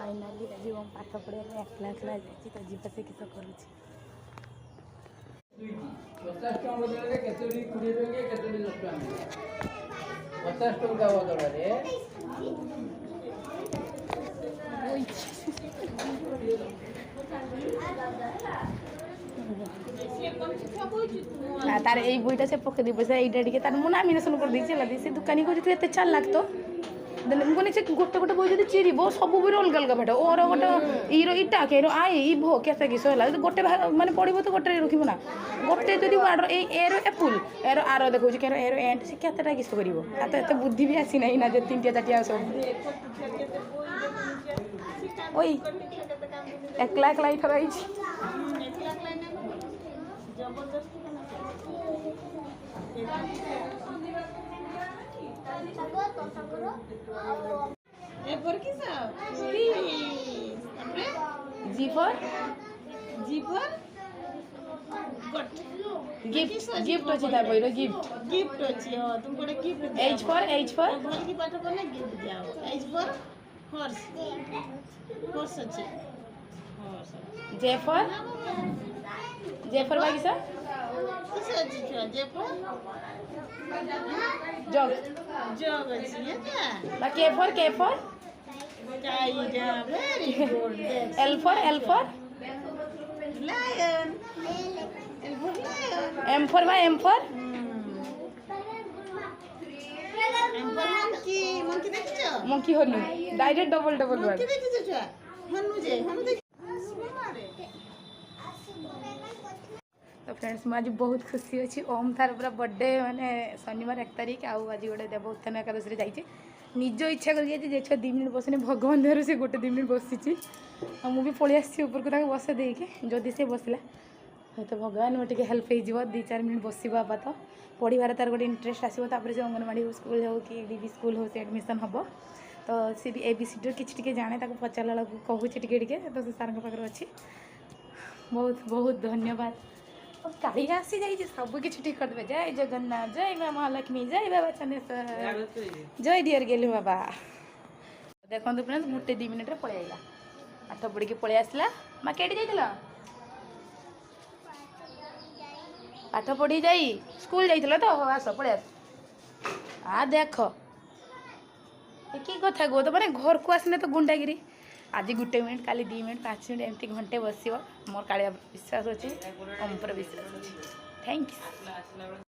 Finally आज पाठ पढ़ा एकला एकला जाइए तो जीवा से किस कर 50 टଙ୍କା ବଦଳରେ କେତୋଟି 20 ଟଙ୍କା କେତୋଟି 10 ଟଙ୍କା ମିଳିବ 50 ଟଙ୍କା ବଦଳରେ तार यही बईटा से पकड़ दी पैसा ये तार मुझे नामिनेसन कर दी से दुकानी को तू एत चाल लाग तो मुझे से गोटे गोटे बही जो चिरीब सब बही अलग अलग पाठ ओर गोटे इर इटा के आई इ भो केते किस है गोटे मानने पढ़ो तो गोटे रखी ना गोटे जब वार्ड एर एपुल एर आर देखा कि एर एंड से केतेटा किस कर तो एत बुद्धि भी आसी ना ना जो 3टा 4टा सब ओई एकला एकला इठर आई गिफ्ट गिफ्ट अच्छी था बोलो गिफ्ट गिफ्ट अच्छी हो तुमको गिफ्ट एज फॉर भल की पाठ पढ़ने गिफ्ट दिया एज फॉर हॉर्स हॉर्स अच्छी जे फॉर बाकी सर किस अच्छी छुआ जे फॉर जग जग अच्छी है क्या बाकी के फॉर टाइडा very good L for lion M for monkey monkey देखियो मंकी हनु डायरेक्ट डबल वर्ड मंकी देखियो छुआ हनु देख तो फ्रेंड्स मुझे बहुत खुशी अच्छी ओम थार पूरा बर्थडे माने शनिवार 1 तारिख आज गोटे देव उत्थान एकादशी जाइए निज इच्छा कर छुआ 2 मिनट बसने भगवान देहर से गोटे 2 मिनट बसी मुझे पलि आसी ऊपर को बस देके जदि से बसला तो भगवान मुझे हेल्प हो 2-4 मिनट बस बापा तो पढ़ार तार गोटे इंटरेस्ट आसो से अंगनवाड़ी स्कूल हो कि डीबी स्कूल हो से एडमिशन हम तो सी भी ABCD कि जाने पचारा कहूँ टे तो से सार पाखे अच्छी बहुत बहुत धन्यवाद कालिया आसी जाइए सब किसी ठीक करदे जय जगन्नाथ जय माँ महालक्ष्मी जय बाबा चनेश्वर जय डियर गेलु बाबा देखो फ्रेंड्स गोटे 2 मिनट पलि आइला पाठ पढ़ी पलि आसला माँ केटी जाइला पाठ पढ़ी जाई स्कूल जाइला तो आस पलि आस आ देख कि कथा गो तो मैंने घर को आसने तो गुंडागिरी आज 1 मिनट काली 2 मिनट 5 मिनट एमती घंटे बस मोर कालिया विश्वास अच्छी अमपर विश्वास अच्छी थैंक यू।